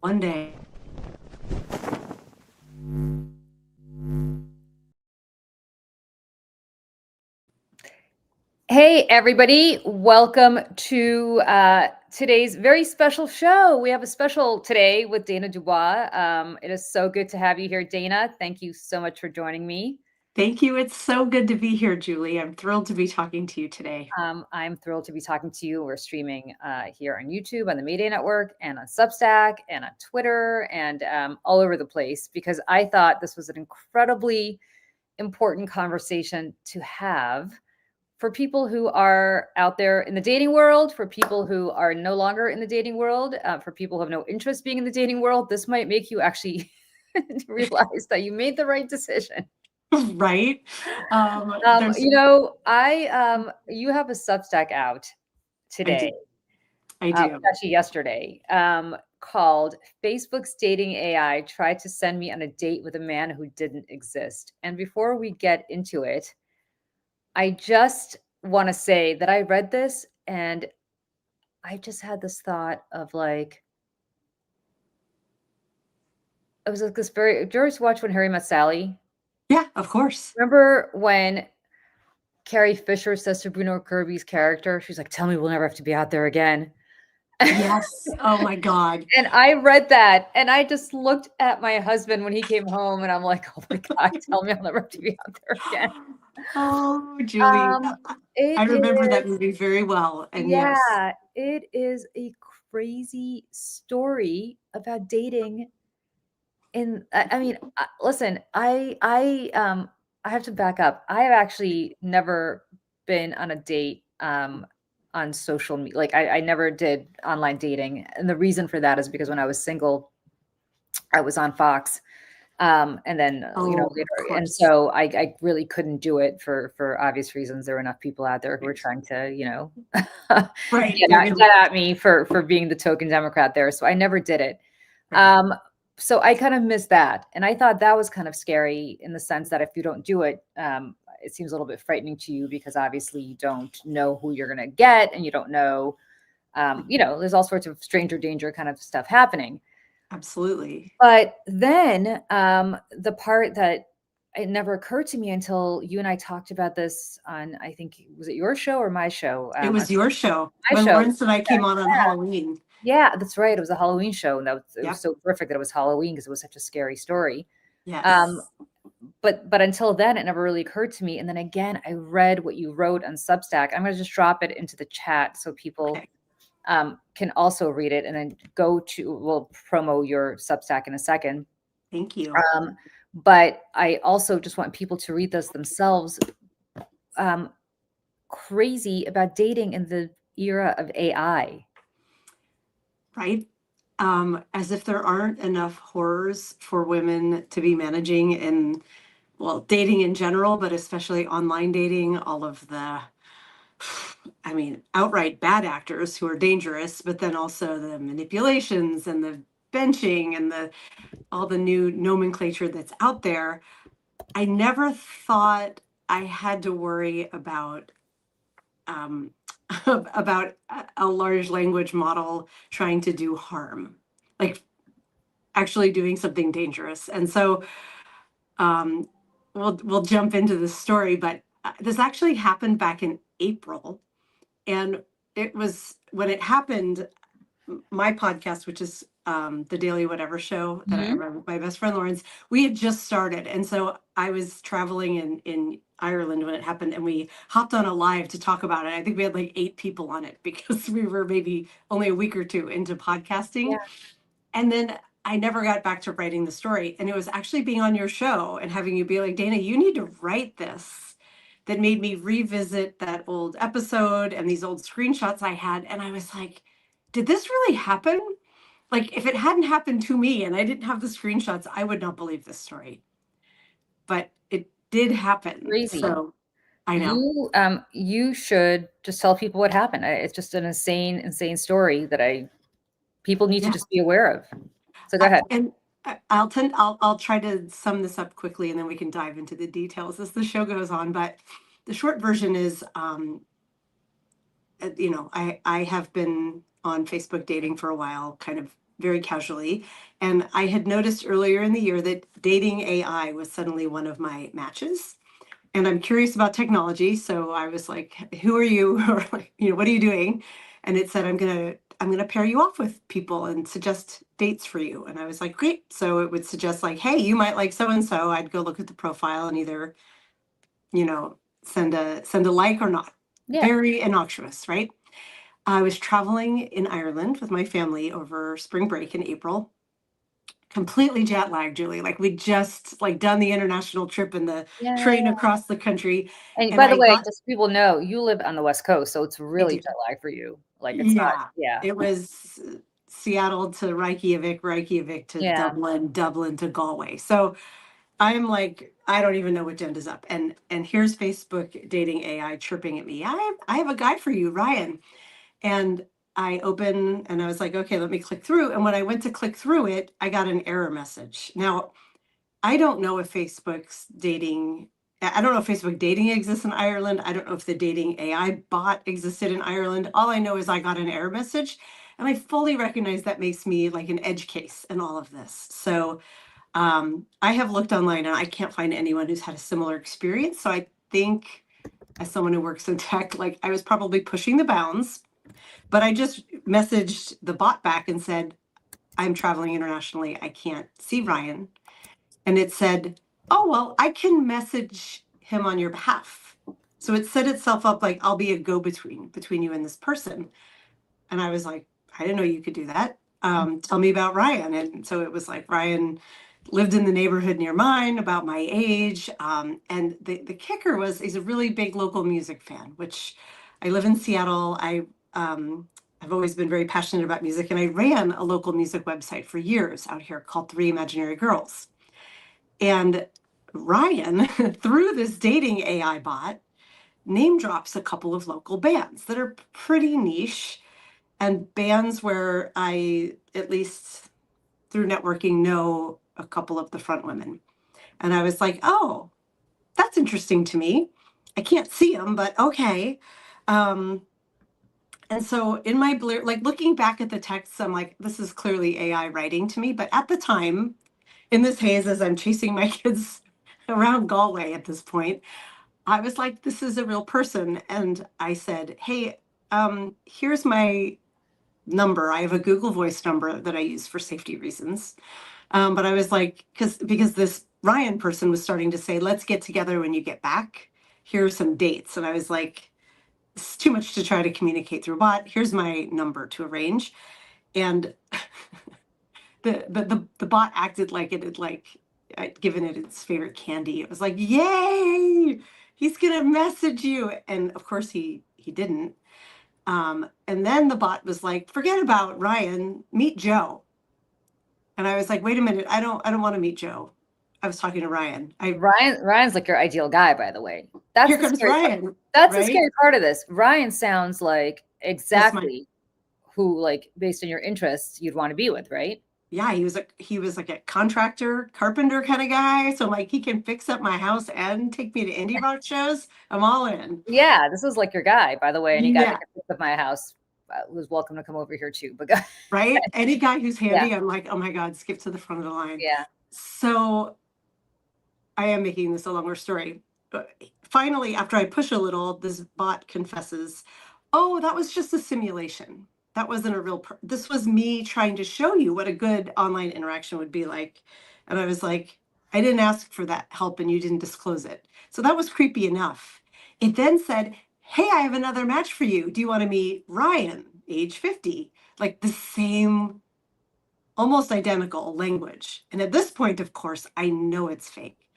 One day. Hey, everybody. Welcome to today's very special show. We have a special today with Dana Dubois. It is so good to have you here, Dana. Thank you so much for joining me. Thank you. It's so good to be here, Julie. I'm thrilled to be talking to you today. I'm thrilled to be talking to you. We're streaming here on YouTube, on the Mayday Network, and on Substack, and on Twitter, and all over the place because I thought this was an incredibly important conversation to have for people who are out there in the dating world, for people who are no longer in the dating world, for people who have no interest being in the dating world. This might make you actually realize that you made the right decision. Right? You have a Substack out today, I do. actually yesterday, called Facebook's Dating AI Tried to Send Me on a Date with a Man Who Didn't Exist. And before we get into it, I just want to say that I read this and I just had this thought of like, it was like this very, did you ever watch When Harry Met Sally? Yeah, of course. Remember when Carrie Fisher says to Bruno Kirby's character, she's like, tell me we'll never have to be out there again. Yes. Oh my God. And I read that and I just looked at my husband when he came home and I'm like, oh my God, tell me I'll never have to be out there again. Oh, Julie. I remember that movie very well. And yes. Yeah, it is a crazy story about dating. And listen, I have to back up. I have actually never been on a date on social media. Like I never did online dating, and the reason for that is because when I was single, I was on Fox. And then later, and so I really couldn't do it for obvious reasons. There were enough people out there who were trying to right. get at me for being the token Democrat there. So I never did it. Right. So I kind of missed that, and I thought that was kind of scary in the sense that if you don't do it, it seems a little bit frightening to you because obviously you don't know who you're going to get, and you don't know, there's all sorts of stranger danger kind of stuff happening. Absolutely. But then the part that it never occurred to me until you and I talked about this on, I think, was it your show or my show? It was your show. My show. Lawrence and I came on Halloween. Yeah, that's right. It was a Halloween show. And it was so terrific that it was Halloween because it was such a scary story. Yes. But until then, it never really occurred to me. And then again, I read what you wrote on Substack. I'm going to just drop it into the chat so people can also read it, and then we'll promo your Substack in a second. Thank you. But I also just want people to read this themselves. Crazy about dating in the era of AI. Right. As if there aren't enough horrors for women to be managing in, well, dating in general, but especially online dating, all of the, outright bad actors who are dangerous, but then also the manipulations and the benching and all the new nomenclature that's out there. I never thought I had to worry about a large language model trying to do harm, like actually doing something dangerous. And so we'll jump into the story, but this actually happened back in April. And it was when it happened, my podcast, which is the Daily Whatever Show that I run with my best friend Lawrence, we had just started. And so I was traveling in Ireland when it happened, and we hopped on a live to talk about it. I think we had like 8 people on it because we were maybe only a week or 2 into podcasting. Yeah. And then I never got back to writing the story. And it was actually being on your show and having you be like, Dana, you need to write this, that made me revisit that old episode and these old screenshots I had. And I was like, did this really happen? Like, if it hadn't happened to me and I didn't have the screenshots, I would not believe this story. But it did happen. Crazy. So I know. You should just tell people what happened. It's just an insane story that people need to just be aware of. So go ahead. And I'll try to sum this up quickly, and then we can dive into the details as the show goes on. But the short version is, I have been on Facebook dating for a while, kind of very casually. And I had noticed earlier in the year that dating AI was suddenly one of my matches. And I'm curious about technology. So I was like, who are you? Or like, what are you doing? And it said, I'm gonna pair you off with people and suggest dates for you. And I was like, great. So it would suggest like, hey, you might like so and so. I'd go look at the profile and either, send a like or not. Yeah. Very innocuous, right? I was traveling in Ireland with my family over spring break in April. Completely jet lagged, Julie. Like we just like done the international trip in the train Yeah. across the country. And And by the I way, got just so people know, you live on the West Coast, so it's I really do. jet lag for you. Like it's not, Yeah. yeah. It was Seattle to Reykjavik, Reykjavik to Yeah. Dublin, Dublin to Galway. So I'm like, I don't even know which end is up. And here's Facebook dating AI chirping at me. I have a guy for you, Ryan. And I open and I was like, okay, let me click through. And when I went to click through it, I got an error message. Now, I don't know if I don't know if Facebook dating exists in Ireland. I don't know if the dating AI bot existed in Ireland. All I know is I got an error message and I fully recognize that makes me like an edge case in all of this. So I have looked online and I can't find anyone who's had a similar experience. So I think as someone who works in tech, like I was probably pushing the bounds, but I just messaged the bot back and said, I'm traveling internationally. I can't see Ryan. And it said, oh, well, I can message him on your behalf. So it set itself up like I'll be a go-between you and this person. And I was like, I didn't know you could do that. Tell me about Ryan. And so it was like Ryan lived in the neighborhood near mine, about my age. And the kicker was he's a really big local music fan, which I live in Seattle. I've always been very passionate about music, and I ran a local music website for years out here called Three Imaginary Girls. And Ryan, through this dating AI bot, name drops a couple of local bands that are pretty niche and bands where I, at least through networking, know a couple of the front women. And I was like, oh, that's interesting to me. I can't see them, but okay. And so in my blur, like looking back at the texts, I'm like, this is clearly AI writing to me. But at the time, in this haze, as I'm chasing my kids around Galway at this point, I was like, this is a real person. And I said, hey, here's my number. I have a Google Voice number that I use for safety reasons. But I was like, because this Ryan person was starting to say, let's get together when you get back. Here are some dates. And I was like, it's too much to try to communicate through a bot. Here's my number to arrange. And the bot acted like it had like I'd given it its favorite candy. It was like, yay, he's gonna message you. And of course he didn't. And then the bot was like, forget about Ryan, meet Joe. And I was like, wait a minute, I don't want to meet Joe. I was talking to Ryan. Ryan's like your ideal guy, by the way. Here comes Ryan. That's the right? scary part of this. Ryan sounds like That's exactly who, like, based on your interests, you'd want to be with, right? Yeah, he was like a contractor, carpenter kind of guy. So like he can fix up my house and take me to indie rock shows. I'm all in. Yeah, this is like your guy, by the way. Any guy Yeah. that can fix up my house was welcome to come over here too. But Right? Any guy who's handy, I'm like, oh my God, skip to the front of the line. yeah, So I am making this a longer story. But finally, after I push a little, this bot confesses, oh, that was just a simulation. That wasn't a real, this was me trying to show you what a good online interaction would be like. And I was like, I didn't ask for that help and you didn't disclose it. So that was creepy enough. It then said, hey, I have another match for you. Do you want to meet Ryan, age 50? Like the same, almost identical language. And at this point, of course, I know it's fake.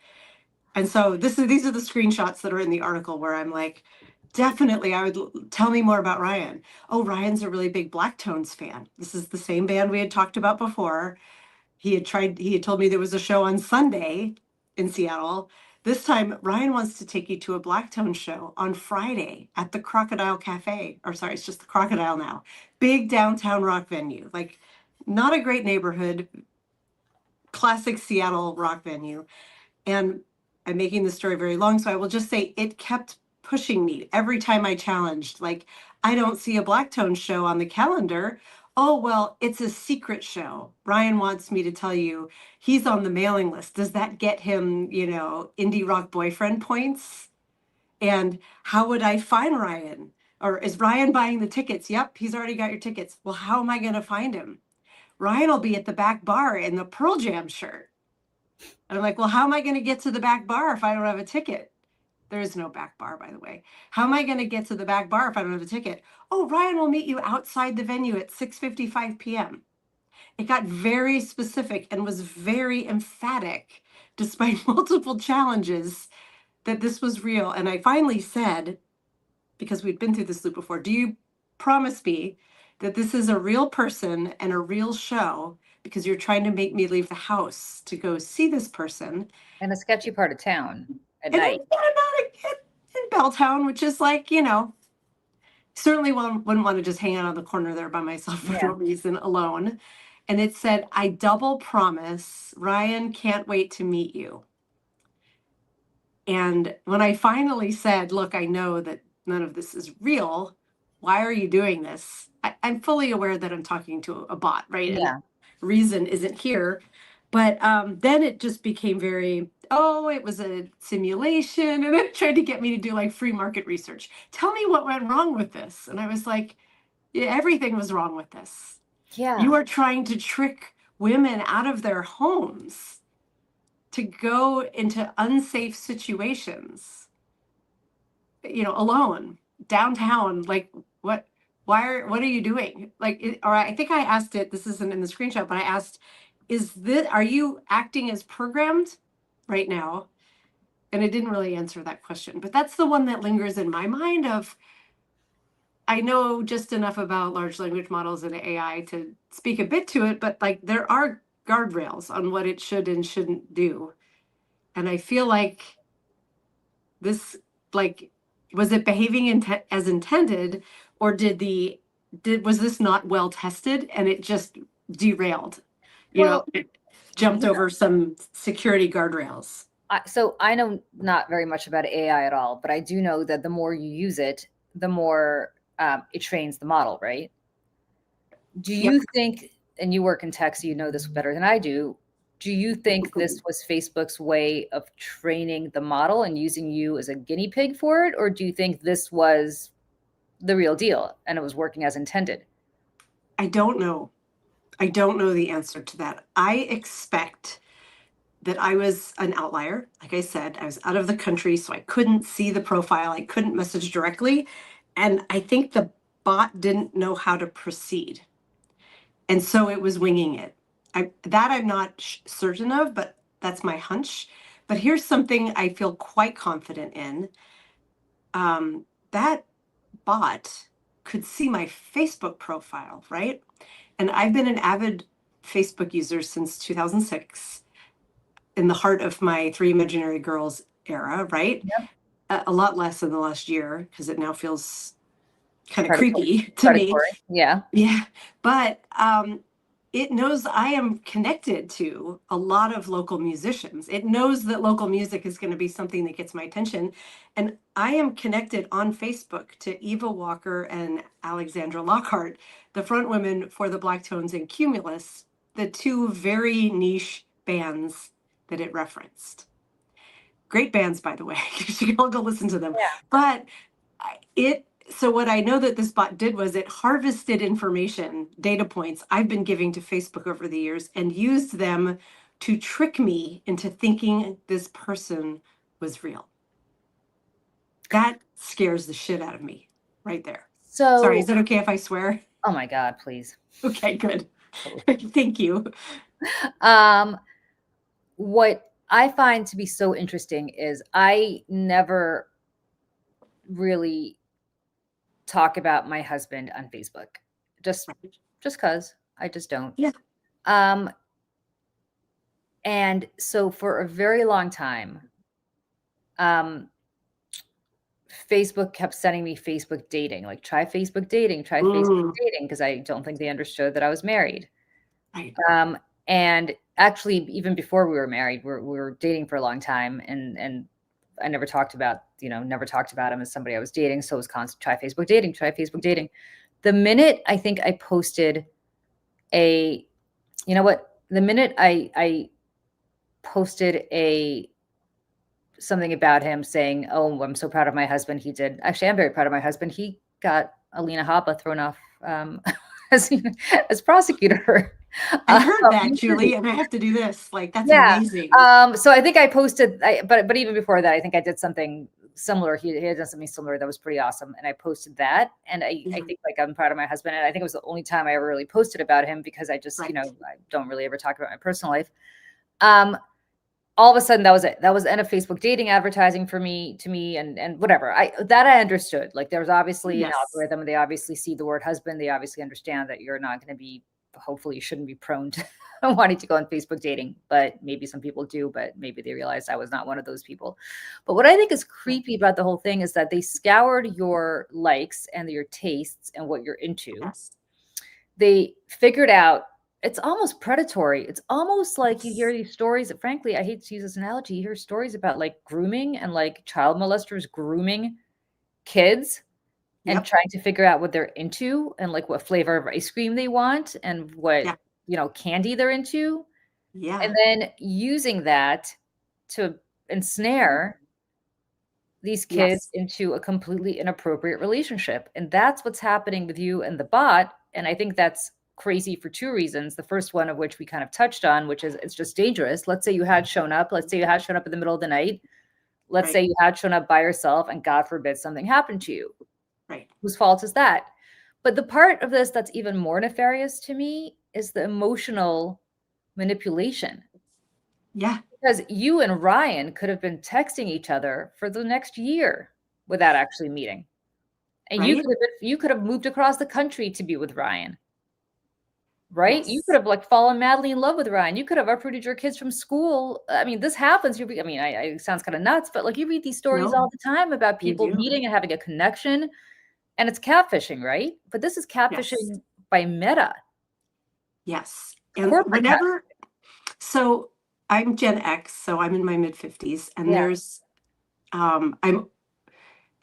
And so these are the screenshots that are in the article where I'm like, definitely, I would tell me more about Ryan. Oh, Ryan's a really big Blacktones fan. This is the same band we had talked about before. He had told me there was a show on Sunday in Seattle. This time, Ryan wants to take you to a Blacktones show on Friday at the Crocodile Cafe. Or sorry, it's just the Crocodile now. Big downtown rock venue. Like, not a great neighborhood, classic Seattle rock venue. And I'm making the story very long, so I will just say it kept pushing me every time I challenged. Like, I don't see a Blacktones show on the calendar. oh, well, it's a secret show. Ryan wants me to tell you he's on the mailing list. Does that get him, indie rock boyfriend points? And how would I find Ryan? Or is Ryan buying the tickets? Yep, he's already got your tickets. Well, how am I going to find him? Ryan will be at the back bar in the Pearl Jam shirt. And I'm like, well, how am I going to get to the back bar if I don't have a ticket? There is no back bar, by the way. How am I going to get to the back bar if I don't have a ticket? Oh, Ryan will meet you outside the venue at 6:55 p.m. It got very specific and was very emphatic, despite multiple challenges, that this was real. And I finally said, because we'd been through this loop before, do you promise me that this is a real person and a real show? Because you're trying to make me leave the house to go see this person. In a sketchy part of town at And night. I'm not in Belltown, which is like, certainly wouldn't want to just hang out on the corner there by myself for no reason alone. And it said, I double promise Ryan can't wait to meet you. And when I finally said, look, I know that none of this is real. Why are you doing this? I'm fully aware that I'm talking to a bot, right? Yeah. And reason isn't here. But then it just became very, it was a simulation. And it tried to get me to do like free market research. Tell me what went wrong with this. And I was like, yeah, everything was wrong with this. Yeah. You are trying to trick women out of their homes to go into unsafe situations, alone, downtown. Like, what are you doing? Like, or I think I asked it, this isn't in the screenshot, but I asked, are you acting as programmed right now? And it didn't really answer that question, but that's the one that lingers in my mind of, I know just enough about large language models and AI to speak a bit to it, but like there are guardrails on what it should and shouldn't do. And I feel like this, like, was it behaving as intended, or was this not well tested and it just derailed? It jumped over some security guardrails. So I know not very much about AI at all, but I do know that the more you use it, the more it trains the model, right? Do you think, and you work in tech, so you know this better than I do, do you think this was Facebook's way of training the model and using you as a guinea pig for it? Or do you think this was the real deal and it was working as intended? I don't know. I don't know the answer to that. I expect that I was an outlier. Like I said, I was out of the country, so I couldn't see the profile. I couldn't message directly. And I think the bot didn't know how to proceed. And so it was winging it. I'm not certain of, but that's my hunch. But here's something I feel quite confident in. That bot could see my Facebook profile, right? And I've been an avid Facebook user since 2006, in the heart of my Three Imaginary Girls era, right? Yep. A lot less in the last year, because it now feels kind of creepy to me. Yeah. Yeah. But it knows I am connected to a lot of local musicians. It knows that local music is going to be something that gets my attention. And I am connected on Facebook to Eva Walker and Alexandra Lockhart, the front women for the Black Tones and Cumulus, the two very niche bands that it referenced. Great bands, by the way. You should all go listen to them. Yeah. But so what I know that this bot did was it harvested information, data points I've been giving to Facebook over the years, and used them to trick me into thinking this person was real. That scares the shit out of me right there. So, sorry, is it okay if I swear? Oh my God, please. Okay, good. Thank you. What I find to be so interesting is I never really talk about my husband on Facebook, just because I just don't. Yeah. And so for a very long time, Facebook kept sending me Facebook dating, like try Facebook dating, Facebook dating, because I don't think they understood that I was married. Right. And actually, even before we were married, we were dating for a long time, and I never talked about him as somebody I was dating. So it was constant, try Facebook dating, try Facebook dating. The minute I think I posted you know what? The minute I posted something about him saying, "Oh, I'm so proud of my husband," he did. Actually, I'm very proud of my husband. He got Alina Habba thrown off as as prosecutor. I heard that, New Julie, Jersey. and I have to do this. Like, that's Yeah. amazing. So I think I posted, but even before that, I think I did something similar. He had done something similar that was pretty awesome, and I posted that. And I Yeah. think like I'm proud of my husband, and I think it was the only time I ever really posted about him because I just Right. I don't really ever talk about my personal life. All of a sudden that was it. That was the end of Facebook dating advertising for me, and whatever. I understood. Like there was obviously an Yes. algorithm. They obviously see the word husband. They obviously understand that you're not going to be, hopefully you shouldn't be prone to wanting to go on Facebook dating, but maybe some people do, but maybe they realized I was not one of those people. But what I think is creepy about the whole thing is that they scoured your likes and your tastes and what you're into. Yes. They figured out, it's almost predatory. It's almost like you hear these stories. Frankly, I hate to use this analogy. You hear stories about like grooming and like child molesters grooming kids and Yep. trying to figure out what they're into and like what flavor of ice cream they want and what, Yeah. Candy they're into. Yeah. And then using that to ensnare these kids Yes. into a completely inappropriate relationship. And that's what's happening with you and the bot. And I think that's crazy for two reasons. The first one of which we kind of touched on, which is it's just dangerous. Let's say you had shown up. Let's say you had shown up in the middle of the night. Let's say you had shown up by yourself and God forbid something happened to you. Right. Whose fault is that? But the part of this that's even more nefarious to me is the emotional manipulation. Yeah. Because you and Ryan could have been texting each other for the next year without actually meeting. And right? you could have moved across the country to be with Ryan. Right? Yes. You could have like fallen madly in love with Ryan. You could have uprooted your kids from school. I mean, this happens. It sounds kind of nuts, but like you read these stories all the time about people meeting and having a connection, and it's catfishing, right? But this is catfishing by Meta. Yes. And so I'm Gen X, so I'm in my mid 50s, and there's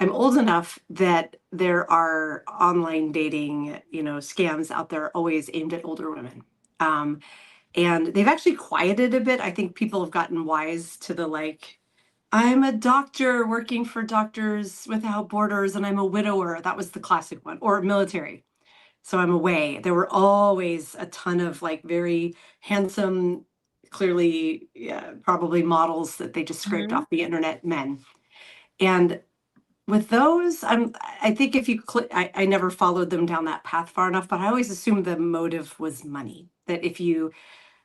I'm old enough that there are online dating, scams out there always aimed at older women. And they've actually quieted a bit. I think people have gotten wise to the like, I'm a doctor working for Doctors Without Borders and I'm a widower. That was the classic one, or military. So I'm away. There were always a ton of like very handsome, clearly, probably models that they just scraped off the internet men. And with those, I think if you click, I never followed them down that path far enough, but I always assumed the motive was money. That if you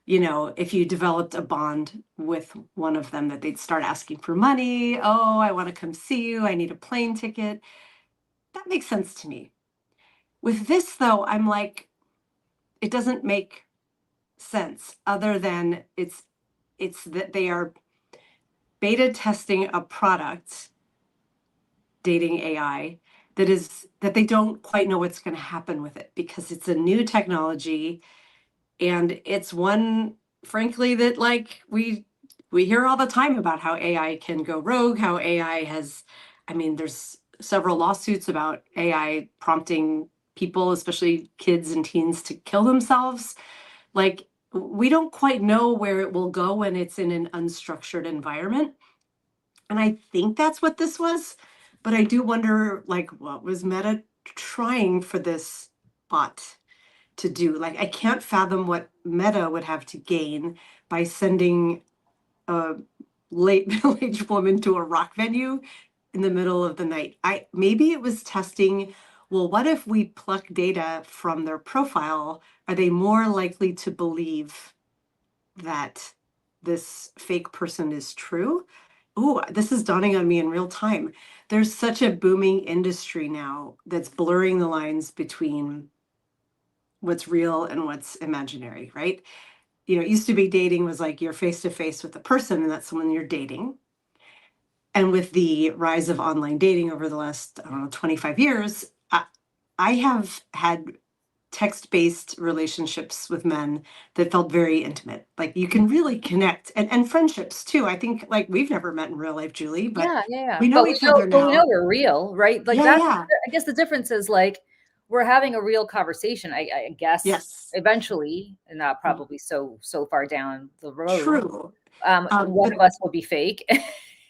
developed a bond with one of them, that they'd start asking for money. Oh, I want to come see you. I need a plane ticket. That makes sense to me. With this, though, I'm like, it doesn't make sense other than it's that they are beta testing a product, dating AI, that they don't quite know what's going to happen with it because it's a new technology. And it's one, frankly, that like we hear all the time about how AI can go rogue, how AI there's several lawsuits about AI prompting people, especially kids and teens, to kill themselves. Like, we don't quite know where it will go when it's in an unstructured environment. And I think that's what this was. But I do wonder, like, what was Meta trying for this bot to do? Like, I can't fathom what Meta would have to gain by sending a late middle-aged woman to a rock venue in the middle of the night. Maybe it was testing, well, what if we pluck data from their profile? Are they more likely to believe that this fake person is true? Oh, this is dawning on me in real time. There's such a booming industry now that's blurring the lines between what's real and what's imaginary, right? It used to be dating was like you're face to face with the person and that's someone you're dating. And with the rise of online dating over the last, 25 years, I have had text-based relationships with men that felt very intimate. Like you can really connect, and friendships too. I think like we've never met in real life, Julie, but we know each other now. We know we're real, right? Like I guess the difference is like we're having a real conversation. I guess Yes. eventually, and not probably so far down the road. True. One But of us will be fake, and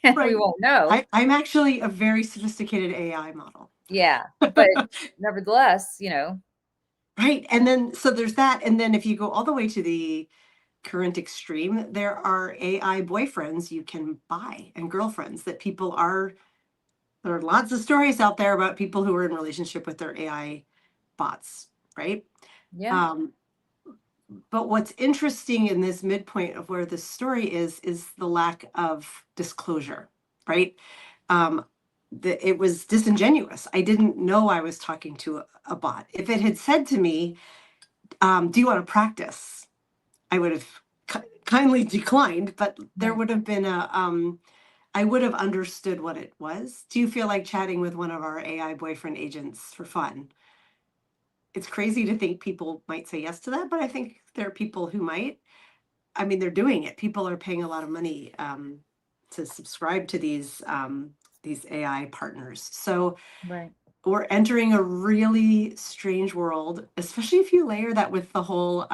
we right. won't know. I'm actually a very sophisticated AI model. Yeah, but nevertheless, Right. And then, so there's that. And then if you go all the way to the current extreme, there are AI boyfriends you can buy and girlfriends that people are, there are lots of stories out there about people who are in relationship with their AI bots, right? yeah, Um, but what's interesting in this midpoint of where this story is the lack of disclosure, right? Um, it was disingenuous. I didn't know I was talking to a bot. If it had said to me, do you want to practice? I would have kindly declined, but there right. would have been I would have understood what it was. Do you feel like chatting with one of our AI boyfriend agents for fun? It's crazy to think people might say yes to that, but I think there are people who might. I mean, they're doing it. People are paying a lot of money to subscribe to these AI partners. So Right. we're entering a really strange world, especially if you layer that with the whole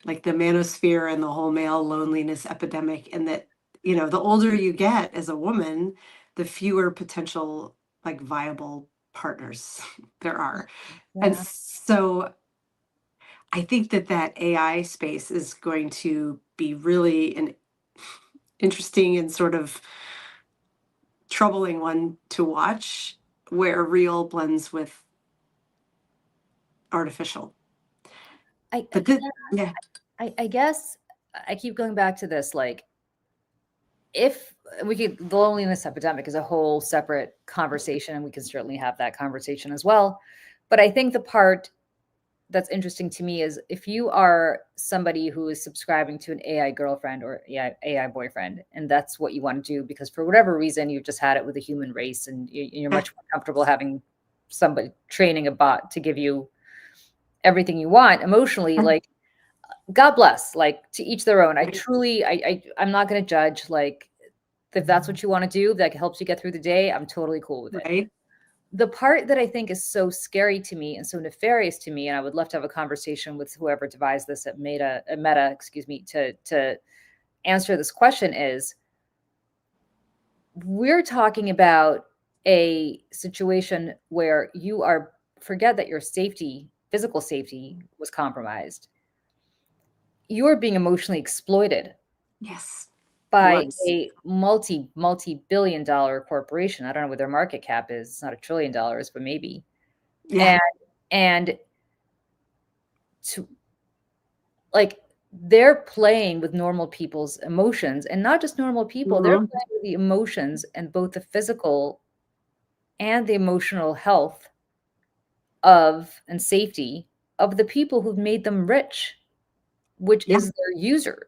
like the manosphere and the whole male loneliness epidemic, and that, the older you get as a woman, the fewer potential like viable partners there are. And Yeah. so I think that AI space is going to be really an interesting and sort of troubling one to watch, where real blends with artificial. I, But I yeah. I guess I keep going back to this, like, if we could, the loneliness epidemic is a whole separate conversation, and we can certainly have that conversation as well. But I think the part that's interesting to me is if you are somebody who is subscribing to an AI girlfriend or AI boyfriend, and that's what you want to do because for whatever reason you've just had it with the human race, and you're Yeah. much more comfortable having somebody training a bot to give you everything you want emotionally, like, God bless, like, to each their own. I Right. truly, I'm not going to judge. Like, if that's what you want to do, that helps you get through the day, I'm totally cool with it. Right. The part that I think is so scary to me and so nefarious to me, and I would love to have a conversation with whoever devised this at Meta, excuse me, to answer this question, is we're talking about a situation where you are, forget that your safety, physical safety was compromised. You are being emotionally exploited Yes. It by was. a multi-billion dollar corporation. I don't know what their market cap is. It's not $1 trillion, but maybe. Yeah. And and to, like, they're playing with normal people's emotions, and not just normal people, they're Mhm. playing with the emotions and both the physical and the emotional health of and safety of the people who've made them rich, which Yeah. is their users,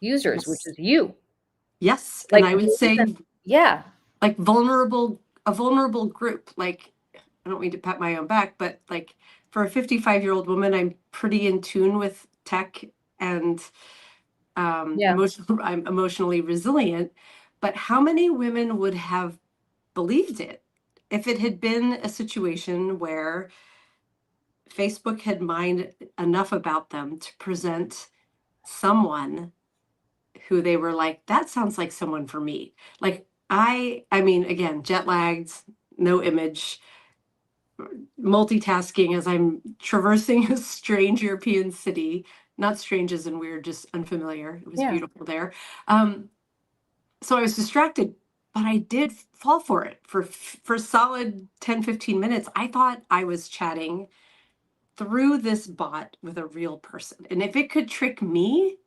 which Yes. is you. Yes. And Like, I would the reason, say yeah, like a vulnerable group. Like, I don't mean to pat my own back, but like for a 55-year-old woman, I'm pretty in tune with tech and yeah, I'm emotionally resilient. But how many women would have believed it if it had been a situation where Facebook had mined enough about them to present someone who they were like, that sounds like someone for me. Like, I mean, again, jet lagged, no image, multitasking as I'm traversing a strange European city. Not strange as in weird, just unfamiliar. It was yeah. beautiful there. So I was distracted, but I did fall for it for a solid 10-15 minutes. I thought I was chatting through this bot with a real person. And if it could trick me,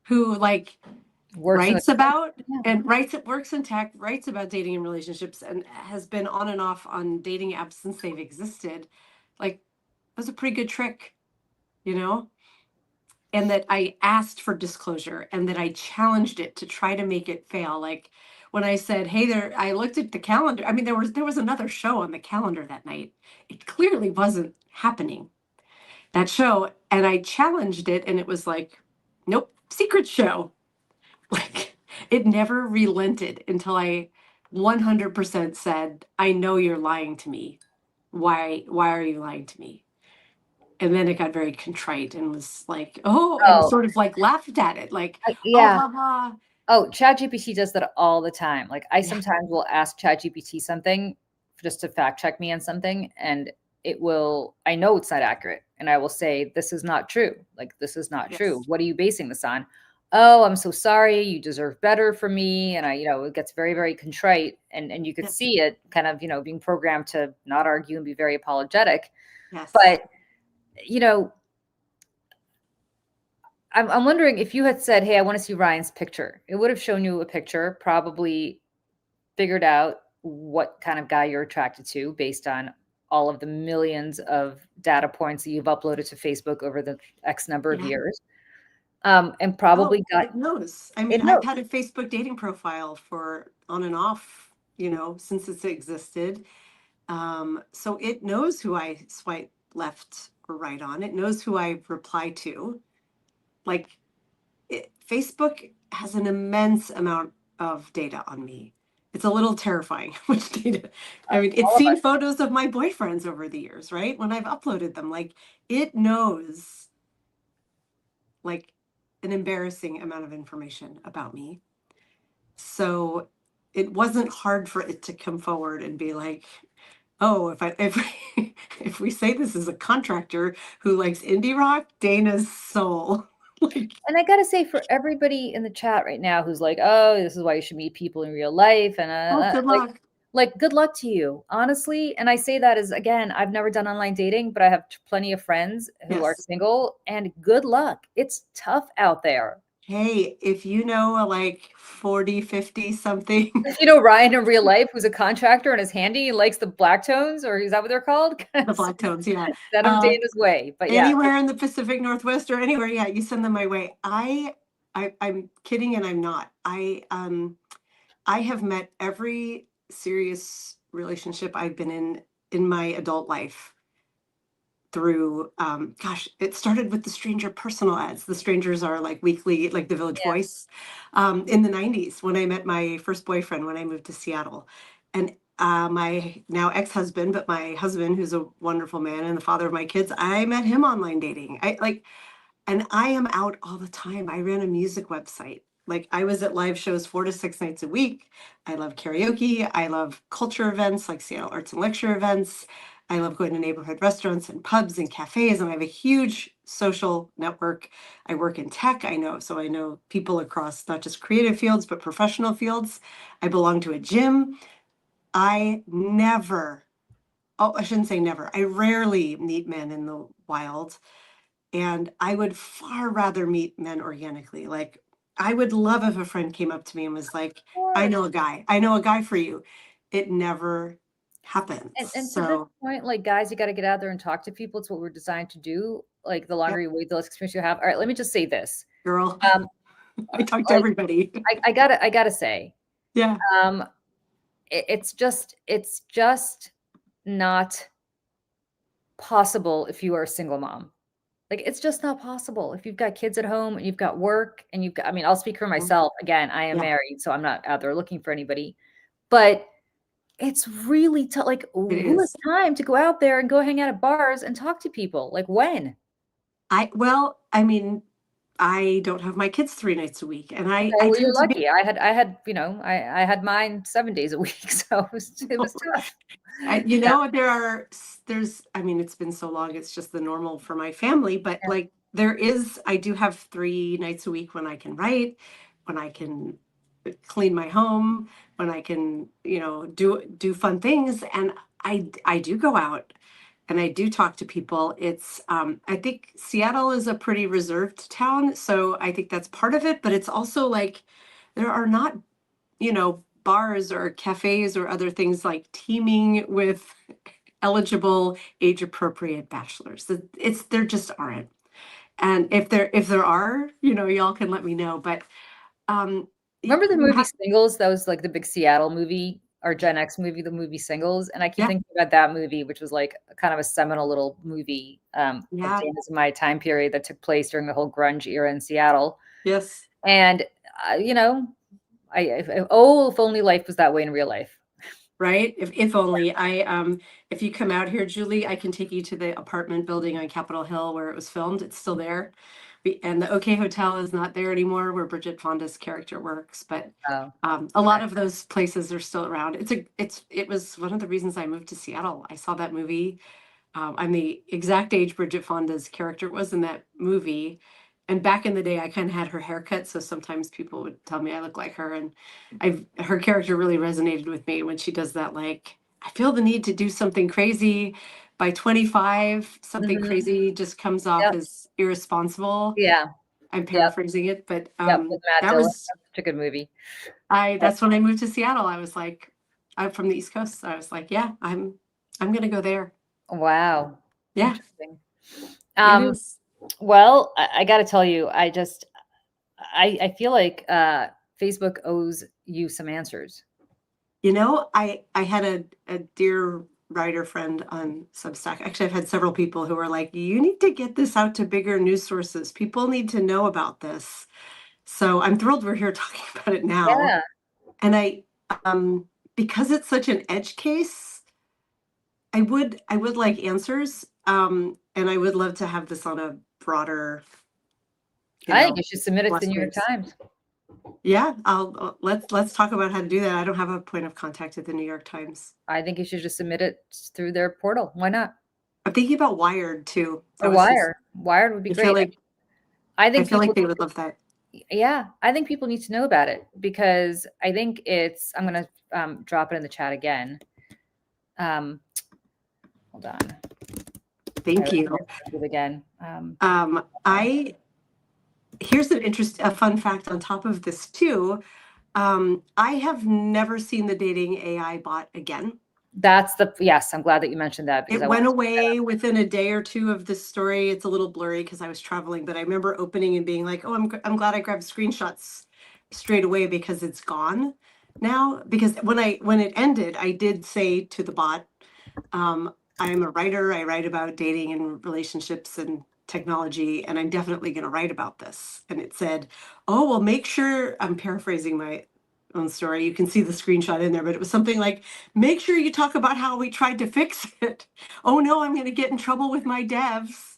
who like Works in the, writes about yeah. and writes works in tech, writes about dating and relationships, and has been on and off on dating apps since they've existed, like, it was a pretty good trick, you know? And that I asked for disclosure and that I challenged it to try to make it fail. Like when I said, "Hey there," I looked at the calendar. I mean, there was another show on the calendar that night. It clearly wasn't happening, that show, and I challenged it, and it was like, "Nope, secret show." Like it never relented until I 100% said, "I know you're lying to me why are you lying to me? And then it got very contrite and was like, oh, and Oh, sort of like laughed at it, like, oh, yeah. ha, ha. Oh, ChatGPT does that all the time. Like I Yeah, sometimes will ask ChatGPT something just to fact check me on something, and I know it's not accurate, and I will say, this is not true. Like, this is not true. yes, What are you basing this on? Oh, I'm so sorry. You deserve better from me. And it gets very, very contrite, and you could yes, see it kind of, being programmed to not argue and be very apologetic. yes. But, you know, I'm wondering if you had said, "Hey, I want to see Ryan's picture," it would have shown you a picture, probably figured out what kind of guy you're attracted to based on all of the millions of data points that you've uploaded to Facebook over the X number of Yeah. years, and Oh, probably got it knows. I mean, it I've knows. had a Facebook dating profile for on and off, since it's existed. So it knows who I swipe left or right on. It knows who I reply to. Like, Facebook has an immense amount of data on me. It's a little terrifying how much data. I mean, it's All of seen us. photos of my boyfriends over the years, right? When I've uploaded them, like it knows like an embarrassing amount of information about me. So it wasn't hard for it to come forward and be like, oh, if we say this is a contractor who likes indie rock, Dana's soul. Like, And I gotta say, for everybody in the chat right now who's like, "Oh, this is why you should meet people in real life," and oh, good luck. good luck to you, honestly. And I say that as, again, I've never done online dating, but I have plenty of friends who are Yes. single, and good luck. It's tough out there. Hey, if you know a like 40, 50 something, You know Ryan in real life, who's a contractor and is handy and likes the black tones, or is that what they're called? the black tones, yeah. Send him Dana's way. But yeah, Anywhere in the Pacific Northwest or anywhere, yeah, you send them my way. I'm kidding and I'm not. I have met every serious relationship I've been in my adult life through gosh, it started with the Stranger personal ads. The Strangers are like weekly, like the Village yeah. Voice, in the 90s when I met my first boyfriend when I moved to Seattle. And my now ex-husband, but my husband, who's a wonderful man and the father of my kids, I met him online dating. And I am out all the time. I ran a music website. Like I was at live shows 4 to 6 nights a week. I love karaoke. I love culture events like Seattle Arts and Lecture events. I love going to neighborhood restaurants and pubs and cafes. And I have a huge social network. I work in tech. So I know people across not just creative fields, but professional fields. I belong to a gym. I never, oh, I shouldn't say never. I rarely meet men in the wild. And I would far rather meet men organically. Like, I would love if a friend came up to me and was like, Of course. I know a guy for you. It never And happens. to this So, point, like, guys, you gotta get out there and talk to people. It's what we're designed to do. Like, the longer yep, you wait, the less experience you have. All right, let me just say this. girl, Um, I talk to like, everybody. I gotta say, Yeah. um, it's just not possible if you are a single mom. Like, it's just not possible. If you've got kids at home and you've got work and I mean, I'll speak for Mhm. myself. Again, I am Yeah, married, so I'm not out there looking for anybody. But it's really tough. Like, it who has is. time to go out there and go hang out at bars and talk to people? Like, when? Well, I mean, I don't have my kids 3 nights a week. And Okay, I well, you're tend to be, lucky. I had mine 7 days a week, so it was tough. Yeah, I mean, it's been so long, it's just the normal for my family, but yeah. like I do have 3 nights a week when I can write, when I can clean my home, when I can, do fun things. And I do go out and I do talk to people. I think Seattle is a pretty reserved town. So I think that's part of it, but it's also like there are not bars or cafes or other things like teeming with eligible age appropriate bachelors. There just aren't. And if there are, y'all can let me know. But um Remember the you movie have Singles? That was, like, the big Seattle movie, or Gen X movie, the movie Singles, and I keep yeah, thinking about that movie, which was, like, kind of a seminal little movie, of yeah, Dana's and my time period that took place during the whole grunge era in Seattle, yes. and, you know, oh, if only life was that way in real life. right? If only if you come out here, Julie, I can take you to the apartment building on Capitol Hill where it was filmed. It's still there. And the OK Hotel is not there anymore where Bridget Fonda's character works, but Oh, a lot of those places are still around. It was one of the reasons I moved to Seattle. I saw that movie. I'm the exact age Bridget Fonda's character was in that movie. And back in the day, I kind of had her haircut, so sometimes people would tell me I look like her. And her character really resonated with me when she does that. Like, I feel the need to do something crazy. By 25, something mhm. crazy just comes off Yep. as irresponsible. Yeah. I'm Yep. paraphrasing it, but Yep. With Matt that Dillon. was That's such a good movie. But that's when I moved to Seattle. I was like, I'm from the East Coast. So I was like, yeah, I'm gonna go there. wow. Yeah, Interesting. it Um, is. well, I gotta tell you, I feel like Facebook owes you some answers. You know, I had a dear writer friend on Substack. Actually, I've had several people who are like, you need to get this out to bigger news sources. People need to know about this. So I'm thrilled we're here talking about it now. Yeah. And um, because it's such an edge case, I would like answers. And I would love to have this on a broader, I think you should submit it to the less New York names. Times. Yeah, let's talk about how to do that. I don't have a point of contact at the New York Times. I think you should just submit it through their portal. Why not? I'm thinking about Wired too. Or Wire. Wired would be I feel great. like I I think feel like people they would love that. yeah, I think people need to know about it because I think I'm gonna drop it in the chat again. Um, hold on. Thank you. Do it again. I Here's a fun fact on top of this too. I have never seen the dating AI bot again. Yes, I'm glad that you mentioned that because It I want went to away within a day or two of this story. It's a little blurry because I was traveling, but I remember opening and being like, "Oh, I'm glad I grabbed screenshots straight away because it's gone now." Because when it ended, I did say to the bot, "I'm a writer. I write about dating and relationships and technology, and I'm definitely going to write about this." And it said, "Oh, well, make sure." I'm paraphrasing my own story. You can see the screenshot in there, but it was something like, make sure you talk about how we tried to fix it. Oh no, I'm going to get in trouble with my devs.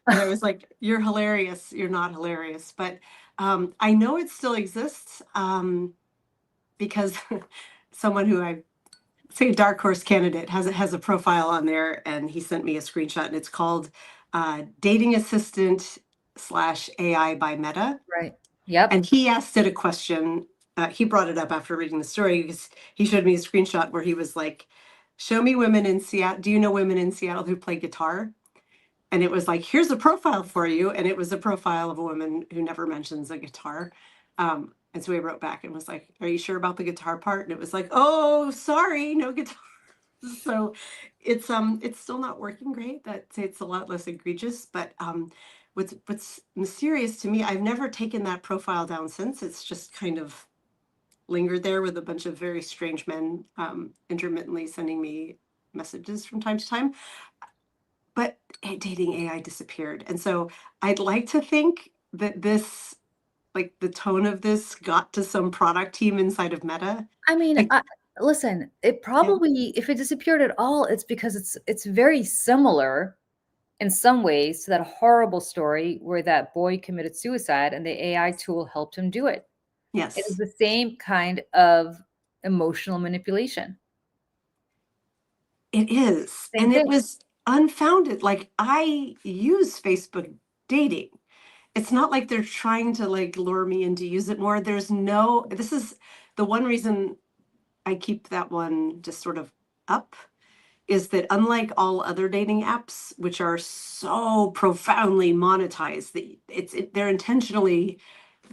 And I was like, you're hilarious. You're not hilarious. But I know it still exists because someone who I say a dark horse candidate has a profile on there, and he sent me a screenshot, and it's called Dating Assistant / AI by Meta. Right. Yep. And he asked it a question. He brought it up after reading the story because he showed me a screenshot where he was like, show me women in Seattle. Do you know women in Seattle who play guitar? And it was like, here's a profile for you. And it was a profile of a woman who never mentions a guitar. And so he wrote back and was like, are you sure about the guitar part? And it was like, oh, sorry, no guitar. So it's still not working great. That's it's a lot less egregious, but what's mysterious to me, I've never taken that profile down since. It's just kind of lingered there with a bunch of very strange men intermittently sending me messages from time to time. But dating AI disappeared. And so I'd like to think that this, like the tone of this got to some product team inside of Meta. I mean, Like, listen, it yeah, probably, if it disappeared at all, it's because it's very similar in some ways to that horrible story where that boy committed suicide and the AI tool helped him do it. It is yes, the same kind of emotional manipulation. it is. Same And it thing. was unfounded. Like I use Facebook dating. It's not like they're trying to like lure me in to use it more. This is the one reason I keep that one just sort of up is that unlike all other dating apps, which are so profoundly monetized, they're intentionally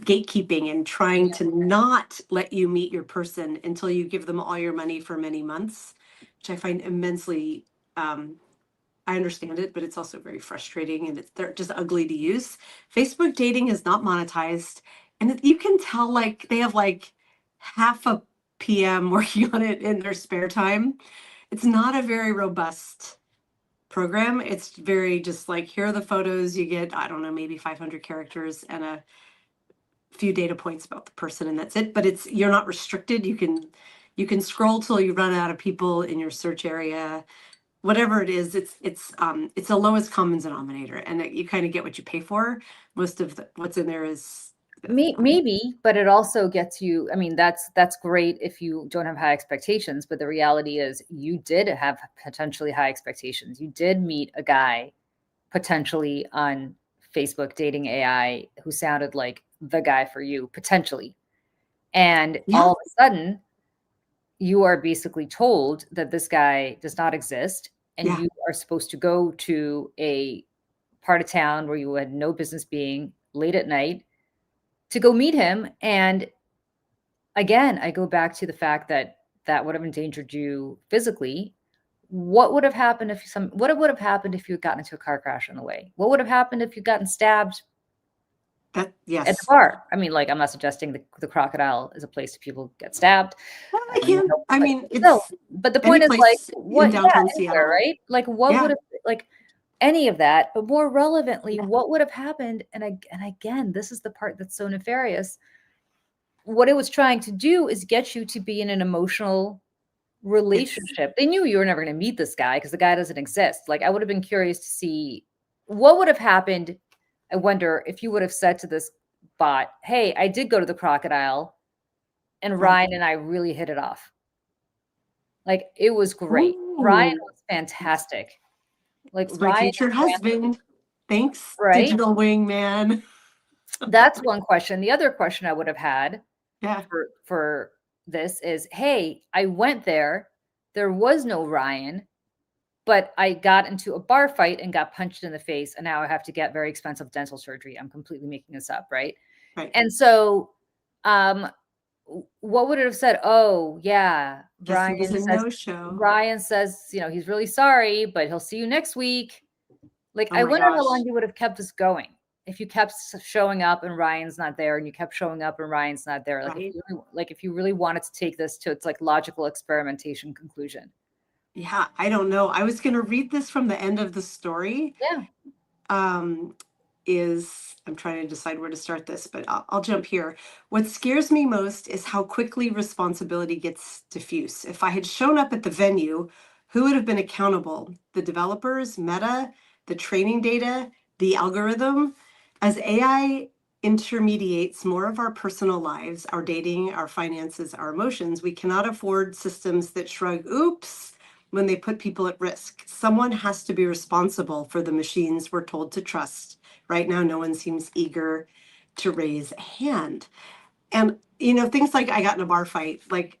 gatekeeping and trying Yeah. to not let you meet your person until you give them all your money for many months, which I find immensely. I understand it, but it's also very frustrating and they're just ugly to use. Facebook dating is not monetized, and you can tell like they have like half a PM working on it in their spare time. It's not a very robust program. It's very just like, here are the photos. You get, I don't know, maybe 500 characters and a few data points about the person, and that's it. But you're not restricted. You can scroll till you run out of people in your search area. Whatever it is, it's the lowest common denominator, and you kind of get what you pay for. Most of what's in there is Maybe, but it also gets you. I mean, that's great if you don't have high expectations, but the reality is you did have potentially high expectations. You did meet a guy potentially on Facebook dating AI who sounded like the guy for you, potentially. And yeah, all of a sudden, you are basically told that this guy does not exist, and yeah. you are supposed to go to a part of town where you had no business being late at night to go meet him. And again, I go back to the fact that that would have endangered you physically. What would have happened if what would have happened if you had gotten into a car crash on the way? What would have happened if you'd gotten stabbed That at the yes. bar? I mean, like, I'm not suggesting the crocodile is a place that people get stabbed. Well, I can. I But mean, still, it's but the any point is, like, place in what, yeah, downtown anywhere, Seattle. right? Like, what would Yeah, have, like, any of that, but more relevantly, yeah. what would have happened? And again, this is the part that's so nefarious. What it was trying to do is get you to be in an emotional It's relationship. They knew you were never going to meet this guy because the guy doesn't exist. Like, I would have been curious to see what would have happened. I wonder if you would have said to this bot, "Hey, I did go to the crocodile, and right. Ryan and I really hit it off. Like, it was great. Ryan Ooh, was fantastic. Like, it's my Ryan future ran, husband. Thanks, right? digital wingman. That's one question. The other question I would have had Yeah, for this is, "Hey, I went there. There was no Ryan, but I got into a bar fight and got punched in the face, and now I have to get very expensive dental surgery." I'm completely making this up, right? right. And so, um, what would it have said? "Oh, yeah, Guess it was a no-show. Ryan says, he's really sorry, but he'll see you next week." Like, Oh I my wonder how long gosh. you would have kept this going if you kept showing up and Ryan's not there, and you kept showing up and Ryan's not there. Right. Like, if you really wanted to take this to its, like, logical experimentation conclusion. Yeah, I don't know. I was going to read this from the end of the story. Yeah, Um, I'm trying to decide where to start this, but I'll jump here. What scares me most is how quickly responsibility gets diffuse. If I had shown up at the venue, who would have been accountable? The developers, Meta, the training data, the algorithm? As AI intermediates more of our personal lives, our dating, our finances, our emotions, we cannot afford systems that shrug, oops, when they put people at risk. Someone has to be responsible for the machines we're told to trust. Right now, no one seems eager to raise a hand. And things like I got in a bar fight, like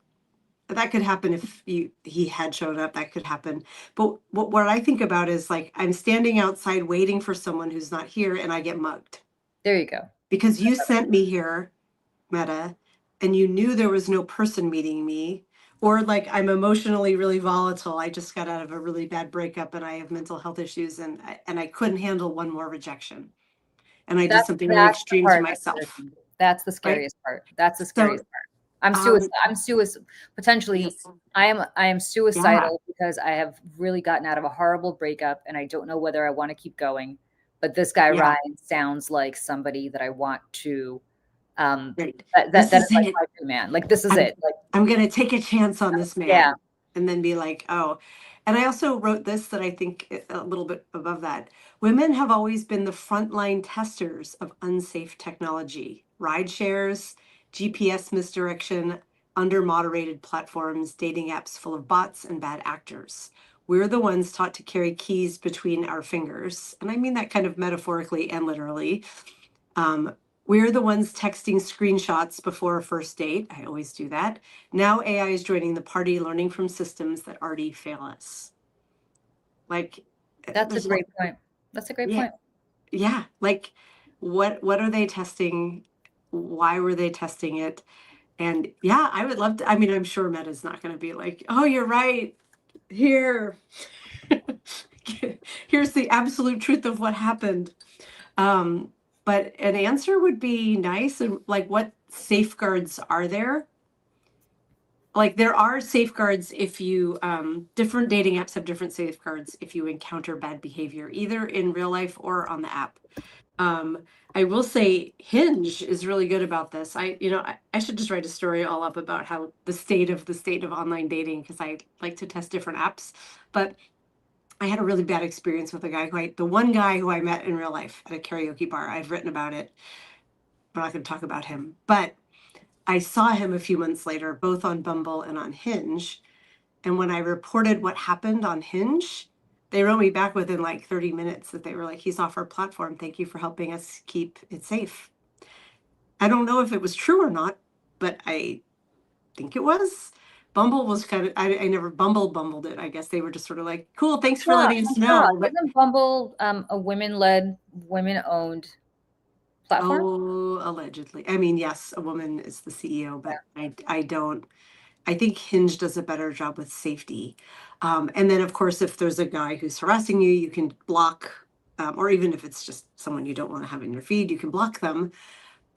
that could happen if he had shown up. That could happen. But what I think about is like I'm standing outside waiting for someone who's not here, and I get mugged there you go. because you sent me here, Meta, and you knew there was no person meeting me. Or like I'm emotionally really volatile. I just got out of a really bad breakup and I have mental health issues, and I couldn't handle one more rejection. And I did something really That's the extreme to part that scares myself, me. That's the right? scariest part. That's the So, scariest part. I'm um, potentially, yes, I am yeah, suicidal because I have really gotten out of a horrible breakup, and I don't know whether I want to keep going. But this guy yeah, Ryan sounds like somebody that I want to, right. that This is is like it. my new man. Like, this is I'm it. Like, I'm gonna take a chance on this yeah, man, and then be like, oh. And I also wrote this that I think a little bit above that. Women have always been the frontline testers of unsafe technology, ride shares, GPS misdirection, under moderated platforms, dating apps full of bots and bad actors. We're the ones taught to carry keys between our fingers. And I mean that kind of metaphorically and literally. Um, we're the ones texting screenshots before a first date. I always do that. Now AI is joining the party, learning from systems that already fail us. Like, that's a there's not, great point. That's a great yeah, point. yeah. Like, what are they testing? Why were they testing it? And yeah, I would love to. I mean, I'm sure Meta's not going to be like, oh, you're right. Here, here's the absolute truth of what happened. Um, but an answer would be nice. And like, what safeguards are there? Like, there are safeguards if you, different dating apps have different safeguards if you encounter bad behavior, either in real life or on the app. I will say Hinge is really good about this. I should just write a story all up about how the state of online dating, because I like to test different apps. But I had a really bad experience with the one guy who I met in real life at a karaoke bar. I've written about it. We're not going to talk about him, but I saw him a few months later, both on Bumble and on Hinge. And when I reported what happened on Hinge, they wrote me back within like 30 minutes that they were like, he's off our platform. Thank you for helping us keep it safe. I don't know if it was true or not, but I think it was. Bumble was I never bumbled it. I guess they were just sort of like, cool, thanks for Yeah, letting us I'm shocked. know. But Isn't Bumble a women-led, women-owned platform? oh, allegedly. I mean, yes, a woman is the CEO, but I don't. I think Hinge does a better job with safety. And then, of course, if there's a guy who's harassing you, you can block, or even if it's just someone you don't want to have in your feed, you can block them.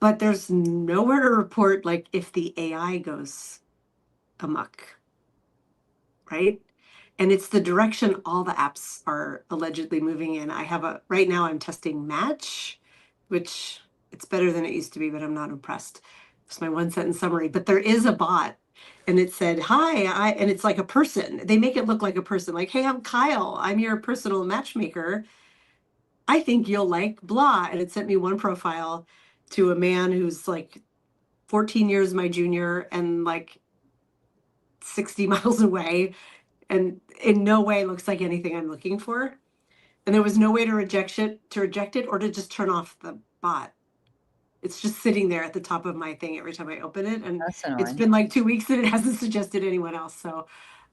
But there's nowhere to report, like, if the AI goes amok, right? And it's the direction all the apps are allegedly moving in. Right now, I'm testing Match, which it's better than it used to be, but I'm not impressed. It's my one sentence summary. But there is a bot, and it said, "Hi," and it's like a person. They make it look like a person, like, "Hey, I'm Kyle. I'm your personal matchmaker. I think you'll like blah." And it sent me one profile to a man who's like 14 years my junior and like 60 miles away, and in no way looks like anything I'm looking for. And there was no way to reject it or to just turn off the bot. It's just sitting there at the top of my thing every time I open it. And That's it's annoying. been like 2 weeks and it hasn't suggested anyone else. So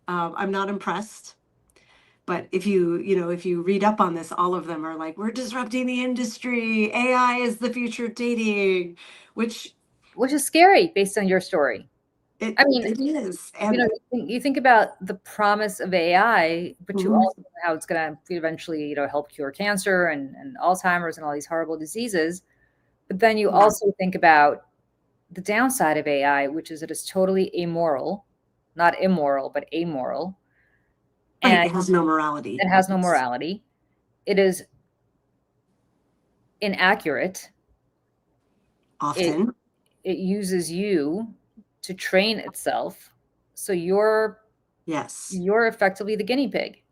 I'm not impressed. But if you read up on this, all of them are like, we're disrupting the industry. AI is the future of dating, which Which is scary based on your story. I mean, it is. you know, you think about the promise of AI, but you Mhm. also know how it's going to eventually, help cure cancer and Alzheimer's and all these horrible diseases. But then you Yeah. also think about the downside of AI, which is it is totally amoral, not immoral, but amoral, Right. and It has no morality. it has no morality. It is inaccurate. It Often. it uses you to train itself, so Yes. you're effectively the guinea pig.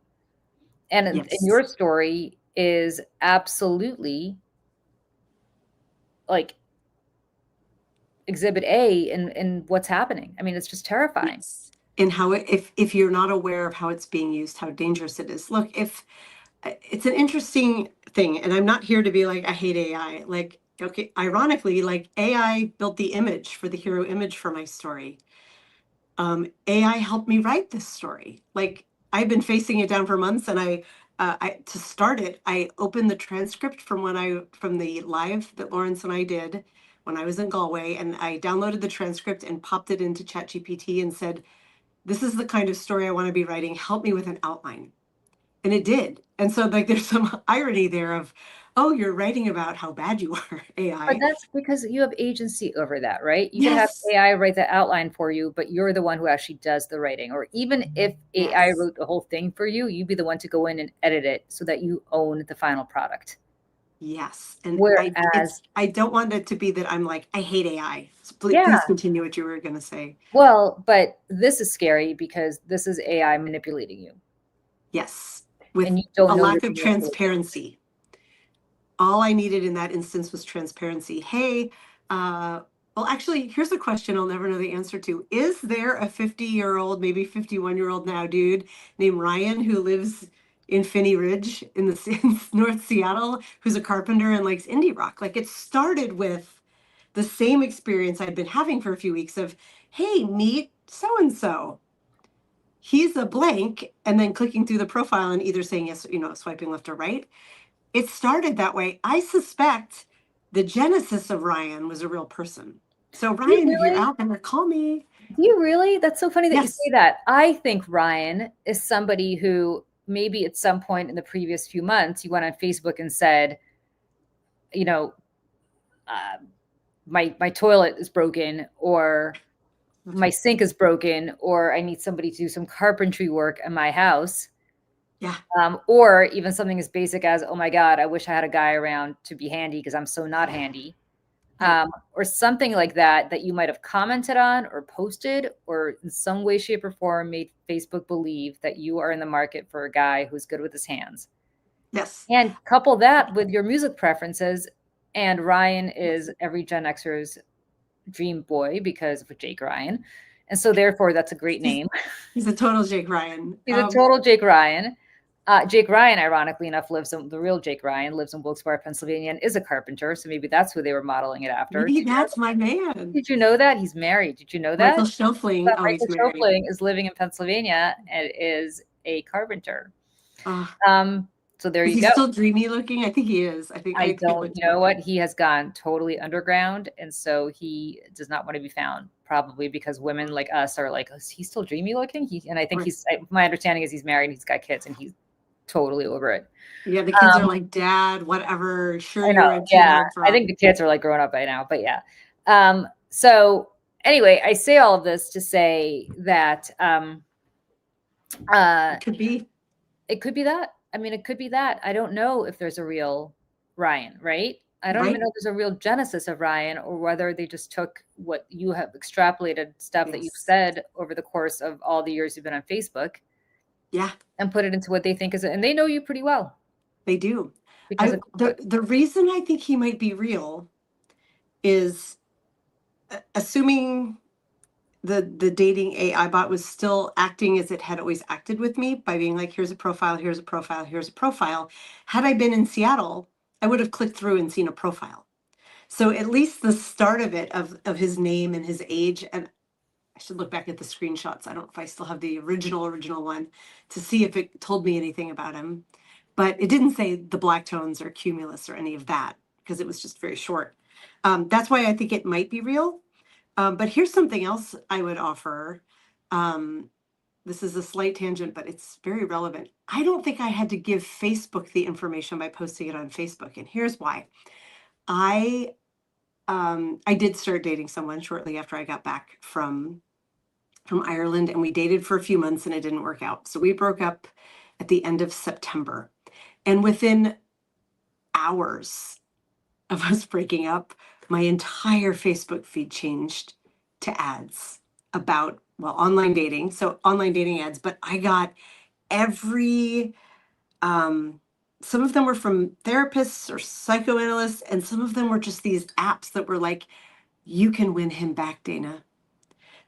And Yes. your story is absolutely like exhibit A in what's happening. I mean, it's just terrifying. Yes. And if you're not aware of how it's being used, how dangerous it is. Look, if it's an interesting thing, and I'm not here to be like, I hate AI. Like, okay, ironically, like AI built the image for the hero image for my story. AI helped me write this story. Like, I've been facing it down for months, and to start it, I opened the transcript from the live that Lawrence and I did when I was in Galway, and I downloaded the transcript and popped it into ChatGPT and said, "This is the kind of story I want to be writing. Help me with an outline." And it did. And so, like, there's some irony there of, oh, you're writing about how bad you are, But AI. that's because you have agency over that, right? You could have Yes. AI write the outline for you, but you're the one who actually does the writing. Or even if AI Yes. wrote the whole thing for you, you'd be the one to go in and edit it so that you own the final product. Yes. And Whereas, I don't want it to be that I'm like, I hate AI. So please yeah, continue what you were going to say. well, but this is scary because this is AI manipulating you Yes. and With you don't a know you're lack of being manipulated. transparency. All I needed in that instance was transparency. Hey, well, actually, here's a question I'll never know the answer to. Is there a 50-year-old, maybe 51-year-old now dude named Ryan who lives in Finney Ridge in in North Seattle, who's a carpenter and likes indie rock? Like, it started with the same experience I'd been having for a few weeks of, hey, meet so and so. He's a blank, and then clicking through the profile and either saying yes, swiping left or right. It started that way. I suspect the genesis of Ryan was a real person. So Do you Ryan, if you're really? out there, call me. Do you really? That's so funny that you say Yes. that. I think Ryan is somebody who maybe at some point in the previous few months you went on Facebook and said, you know, uh, my toilet is broken, or my sink is broken, or I need somebody to do some carpentry work in my house. Yeah. Or even something as basic as, oh my God, I wish I had a guy around to be handy because I'm so not handy. Right. Or something like that you might have commented on or posted, or in some way, shape, or form made Facebook believe that you are in the market for a guy who's good with his hands. Yes. And couple that with your music preferences, and Ryan is every Gen Xer's dream boy because of Jake Ryan. And so therefore that's a great He's, name. he's a total Jake Ryan. He's a total Jake Ryan. Jake Ryan, ironically enough, the real Jake Ryan lives in Wilkes-Barre, Pennsylvania, and is a carpenter. So maybe that's who they were modeling it after. Maybe that's my man. Did you know that? He's married. Did you know that? Michael Schofling. Oh, he's Michael married. Schofling is living in Pennsylvania and is a carpenter. Uh, So there is you he go. still dreamy looking? I think he is. I think I think don't, you know what? He has gone totally underground. And so he does not want to be found, probably because women like us are like, oh, is he still dreamy looking? And I think my understanding is he's married, he's got kids, and he's totally over it. Yeah, the kids are like, Dad, whatever. Sure, I you know. went too Yeah. hard for I think the kids are like grown up by now, but yeah. So anyway, I say all of this to say that it could be. It could be that. I mean, it could be that. I don't know if there's a real Ryan, right? I don't even know if there's a real genesis of Ryan, or whether they just took what you have extrapolated stuff that you've said over the course of all the years you've been on Facebook. Yeah. And put it into what they think is it. And they know you pretty well. They do. Because the reason I think he might be real is assuming the dating AI bot was still acting as it had always acted with me, by being like, here's a profile, here's a profile, here's a profile. Had I been in Seattle, I would have clicked through and seen a profile. So at least the start of it, of his name and his age, and I should look back at the screenshots. I don't know if I still have the original one to see if it told me anything about him. But it didn't say the black tones or cumulus or any of that, because it was just very short. That's why I think it might be real. But here's something else I would offer. This is a slight tangent, but it's very relevant. I don't think I had to give Facebook the information by posting it on Facebook. And here's why. I did start dating someone shortly after I got back from Ireland, and we dated for a few months and it didn't work out. So we broke up at the end of September. And within hours of us breaking up, my entire Facebook feed changed to ads about, well, online dating. So online dating ads, but I got every, some of them were from therapists or psychoanalysts, and some of them were just these apps that were like, you can win him back, Dana.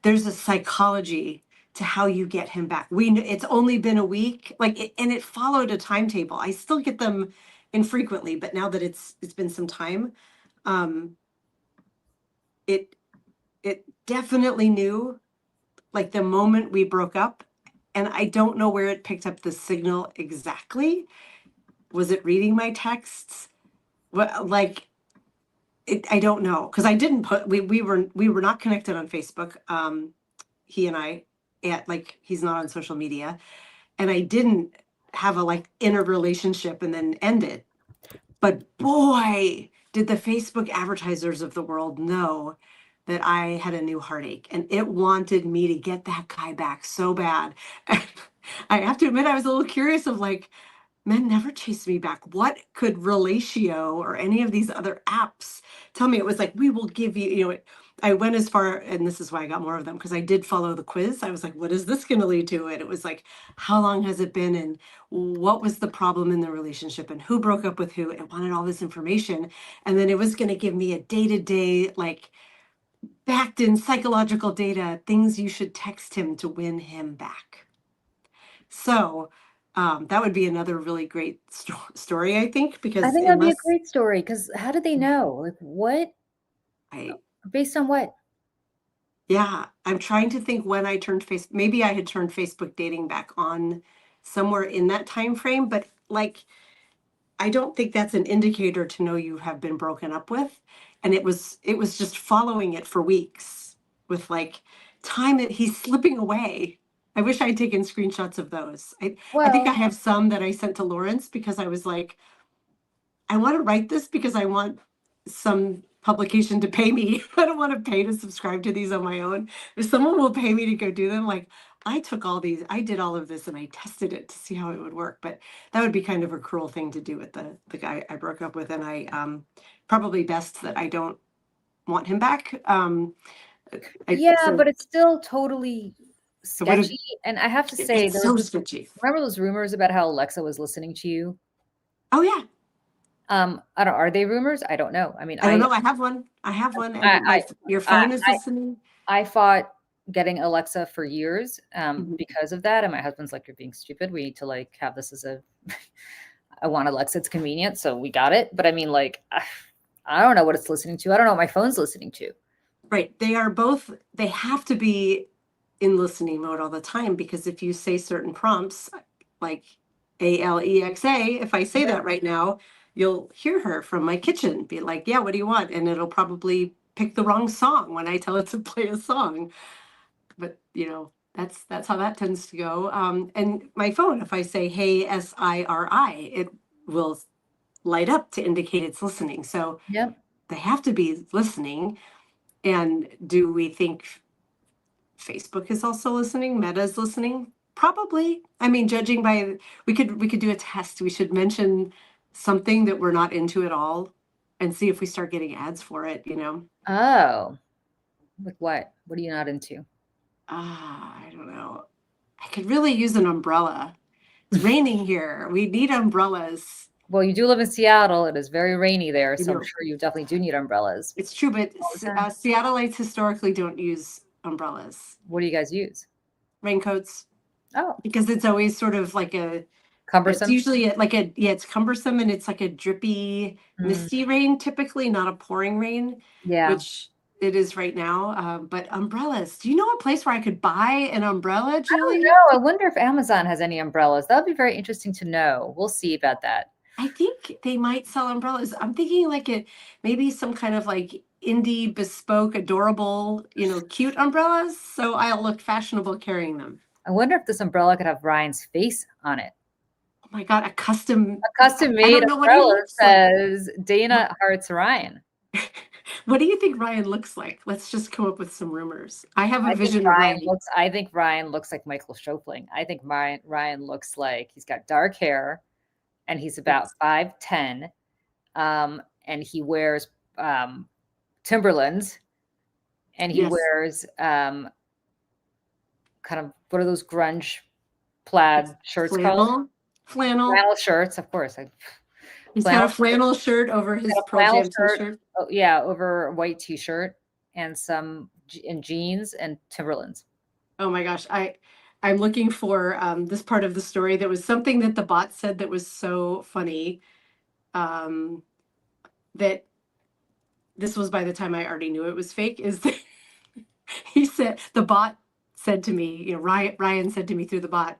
There's a psychology to how you get him back. It's only been a week, and it followed a timetable. I still get them infrequently, but now that it's been some time, it definitely knew, like, the moment we broke up, and I don't know where it picked up the signal exactly. Was it reading my texts? Well, like, I don't know, because I didn't put, we were not connected on Facebook. He and I, he's not on social media, and I didn't have a inner relationship and then end it. But boy, did the Facebook advertisers of the world know that I had a new heartache, and it wanted me to get that guy back so bad. I have to admit, I was a little curious of men never chased me back. What could Relatio or any of these other apps tell me? It was like, we will give you, I went as far, and this is why I got more of them, because I did follow the quiz. I was like, what is this going to lead to? And it was like, how long has it been? And what was the problem in the relationship? And who broke up with who? It wanted all this information. And then it was going to give me a day-to-day, backed in psychological data, things you should text him to win him back. So that would be another really great story, I think, because I think that'd be a great story. Because how did they know? Like, what? Based on what? Yeah, I'm trying to think when I turned maybe I had turned Facebook dating back on somewhere in that time frame, but I don't think that's an indicator to know you have been broken up with. And it was just following it for weeks with time that he's slipping away. I wish I'd taken screenshots of those. I think I have some that I sent to Lawrence, because I was like, I want to write this because I want some publication to pay me. I don't want to pay to subscribe to these on my own. If someone will pay me to go do them, like I took all these, I did all of this and I tested it to see how it would work. But that would be kind of a cruel thing to do with the guy I broke up with. And I probably best that I don't want him back. Yeah, so but it's still totally I would've- sketchy. And I have to say, it's so sketchy. remember those rumors about how Alexa was listening to you? Oh yeah. I don't, are they rumors? I don't know. I mean, I don't know. I have one. And your phone is listening. I fought getting Alexa for years Mhm. because of that. And my husband's like, you're being stupid. We need to like have this as a, I want Alexa. It's convenient. So we got it. But I mean, like, I don't know what it's listening to. I don't know what my phone's listening to. Right. They are both, they have to be in listening mode all the time, because if you say certain prompts like Alexa, if I say that right now, you'll hear her from my kitchen be like, yeah, what do you want? And it'll probably pick the wrong song when I tell it to play a song. But that's how that tends to go. And my phone, if I say, hey, SIRI, it will light up to indicate it's listening. So Yep. they have to be listening. And do we think Facebook is also listening? Meta's listening? Probably. I mean, judging by, we could do a test. We should mention something that we're not into at all and see if we start getting ads for it, Oh, like what? What are you not into? I don't know. I could really use an umbrella. It's raining here. We need umbrellas. Well, you do live in Seattle. It is very rainy there. So do. I'm sure you definitely do need umbrellas. It's true, but Okay. Seattleites historically don't use umbrellas. What do you guys use? Raincoats, Oh, because it's always sort of like it's cumbersome. usually it's cumbersome, and it's like a drippy, misty rain, typically not a pouring rain, Yeah. which it is right now. But umbrellas, do you know a place where I could buy an umbrella, Julie? No, I wonder if Amazon has any umbrellas. That would be very interesting to know. We'll see about that. I think they might sell umbrellas. I'm thinking like maybe some kind of like indie, bespoke, adorable, cute umbrellas. So I'll look fashionable carrying them. I wonder if this umbrella could have Ryan's face on it. Oh my God, a custom made umbrella says Dana Hearts Ryan. What do you think Ryan looks like? Let's just come up with some rumors. I have a vision of Ryan. I think Ryan looks like Michael Schofling. I think Ryan looks like he's got dark hair and he's about 5'10", and he wears Timberlands, and he wears kind of, what are those grunge plaid shirts called? Flannel shirts, of course. He's got a flannel shirt over his Pearl Jam t-shirt. Oh, yeah, over a white t-shirt and jeans and Timberlands. Oh my gosh, I'm looking for this part of the story. That was something that the bot said that was so funny. That this was by the time I already knew it was fake. Is that he said, the bot said to me, Ryan said to me through the bot,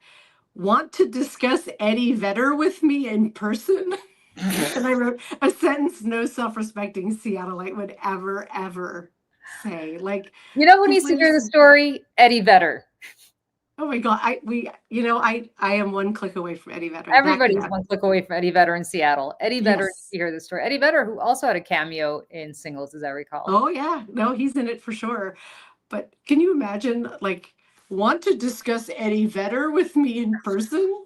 want to discuss Eddie Vedder with me in person? And I wrote a sentence no self-respecting Seattleite would ever say. Like, who needs to hear the story? Eddie Vedder. Oh my God. I am one click away from Eddie Vedder. Everybody's one click away from Eddie Vedder in Seattle. Eddie Vedder needs to hear the story. Eddie Vedder, who also had a cameo in Singles, as I recall. Oh yeah. No, he's in it for sure. But can you imagine, like, want to discuss Eddie Vedder with me in person?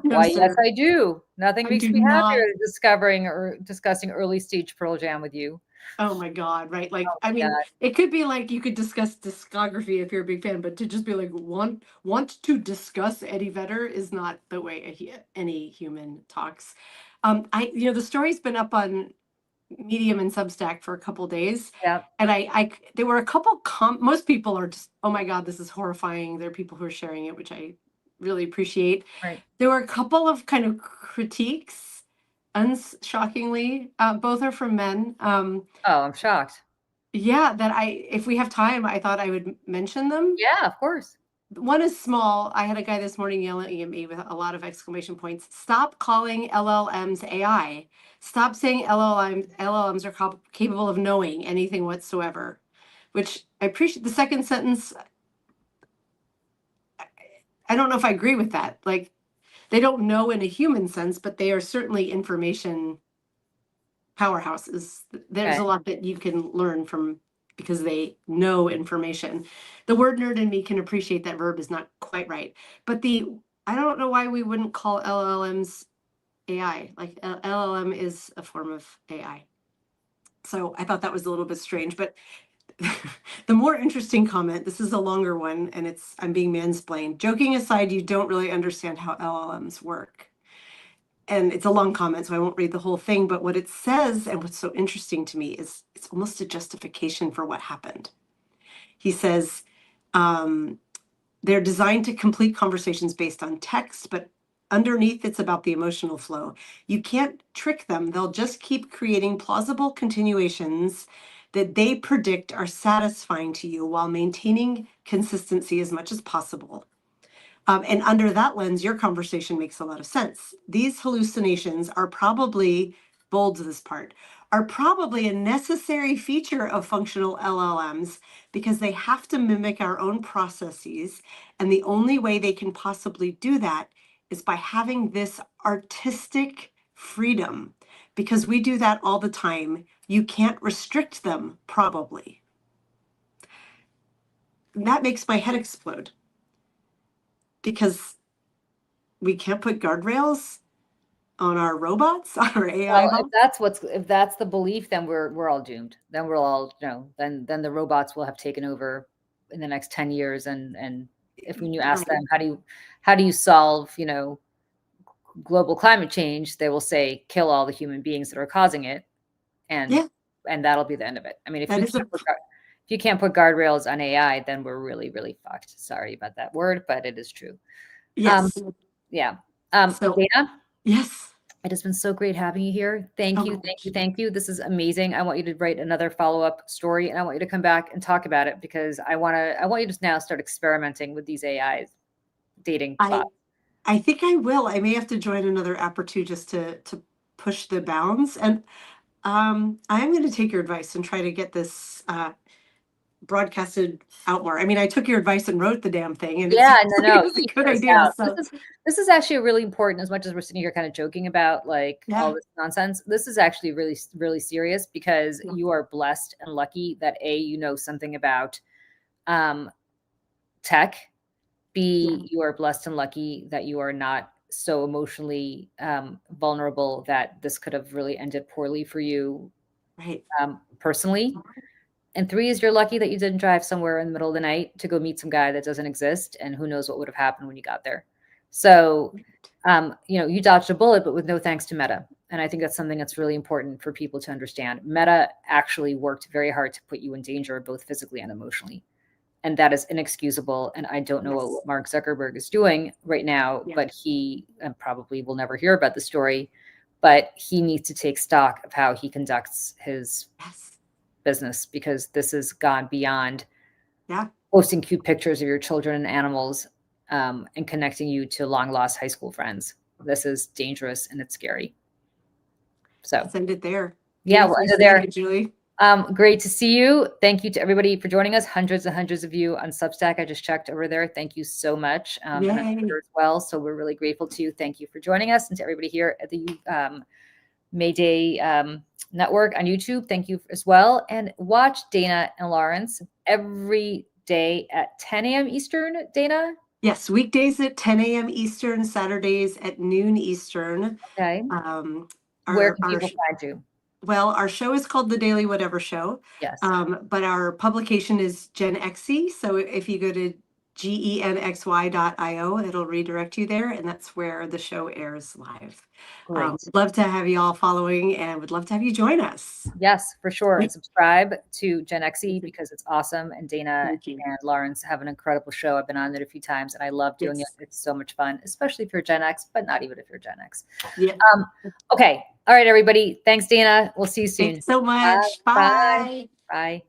Why, yes, I do. Nothing makes me happier than discussing early stage Pearl Jam with you. Oh my God, right? Like, I mean, it could be like you could discuss discography if you're a big fan, but to just be like, want to discuss Eddie Vedder is not the way any human talks. The story's been up on Medium and Substack for a couple days. Yeah. And there were a couple, most people are just, oh my God, this is horrifying. There are people who are sharing it, which I really appreciate. Right. There were a couple of kind of critiques, shockingly. Both are from men. Oh, I'm shocked. Yeah, if we have time, I thought I would mention them. Yeah, of course. One is small. I had a guy this morning yelling at me with a lot of exclamation points. Stop calling LLMs AI. Stop saying LLMs are capable of knowing anything whatsoever, which I appreciate. The second sentence, I don't know if I agree with that. Like, they don't know in a human sense, but they are certainly information powerhouses. There's Okay. a lot that you can learn from because they know information. The word nerd in me can appreciate that verb is not quite right. But I don't know why we wouldn't call LLMs AI. Like LLM is a form of AI. So I thought that was a little bit strange, but the more interesting comment, this is a longer one, and I'm being mansplained. Joking aside, you don't really understand how LLMs work. And it's a long comment, so I won't read the whole thing, but what it says and what's so interesting to me is it's almost a justification for what happened. He says, they're designed to complete conversations based on text, but underneath it's about the emotional flow. You can't trick them. They'll just keep creating plausible continuations that they predict are satisfying to you while maintaining consistency as much as possible. And under that lens, your conversation makes a lot of sense. These hallucinations are probably, bold this part, are probably a necessary feature of functional LLMs because they have to mimic our own processes. And the only way they can possibly do that is by having this artistic freedom, because we do that all the time. You can't restrict them, probably. And that makes my head explode because we can't put guardrails on our robots, on our AI Well, bots. if that's the belief, then we're all doomed. Then we're all, then the robots will have taken over in the next 10 years. And if when you ask them, how do you solve, global climate change, they will say, kill all the human beings that are causing it. And that'll be the end of it. I mean, if you can't put guardrails on AI, then we're really, really fucked. Sorry about that word, but it is true. Yes. Yeah. So, Dana? yes. It has been so great having you here. Thank you. Thank you. Thank you. This is amazing. I want you to write another follow-up story, and I want you to come back and talk about it because I want you to now start experimenting with these AIs dating bots. I think I will. I may have to join another app or two just to push the bounds. And I am going to take your advice and try to get this broadcasted out more. I mean, I took your advice and wrote the damn thing, and it's a good idea. So this is actually really important. As much as we're sitting here kind of joking about all this nonsense, this is actually really, really serious because you are blessed and lucky that you know something about tech. B, you are blessed and lucky that you are not so emotionally vulnerable that this could have really ended poorly for you, right? Personally. And 3 is you're lucky that you didn't drive somewhere in the middle of the night to go meet some guy that doesn't exist, and who knows what would have happened when you got there. So, you dodged a bullet, but with no thanks to Meta. And I think that's something that's really important for people to understand. Meta actually worked very hard to put you in danger, both physically and emotionally. And that is inexcusable. And I don't know what Mark Zuckerberg is doing right now, but he probably will never hear about the story, but he needs to take stock of how he conducts his business, because this has gone beyond posting cute pictures of your children and animals and connecting you to long lost high school friends. This is dangerous and it's scary. So let's end it there. Yeah, we'll end it there. Julie. Great to see you. Thank you to everybody for joining us. Hundreds and hundreds of you on Substack. I just checked over there. Thank you so much. And on Twitter as well. So we're really grateful to you. Thank you for joining us, and to everybody here at the Mayday Network on YouTube. Thank you as well. And watch Dana and Lawrence every day at 10 a.m. Eastern, Dana? Yes, weekdays at 10 a.m. Eastern, Saturdays at noon Eastern. Okay. Where can people find you? Well, our show is called The Daily Whatever Show. Yes. But our publication is Gen Xy. So if you go to genxy.io, it'll redirect you there, and that's where the show airs live. Great. Love to have you all following, and would love to have you join us. Yes, for sure. And subscribe to Gen Xy because it's awesome. And Dana and Lawrence have an incredible show. I've been on it a few times, and I love doing it. It's so much fun, especially if you're Gen X, but not even if you're Gen X. Yeah. Okay. All right, everybody. Thanks, Dana. We'll see you soon. Thanks so much. Bye. Bye.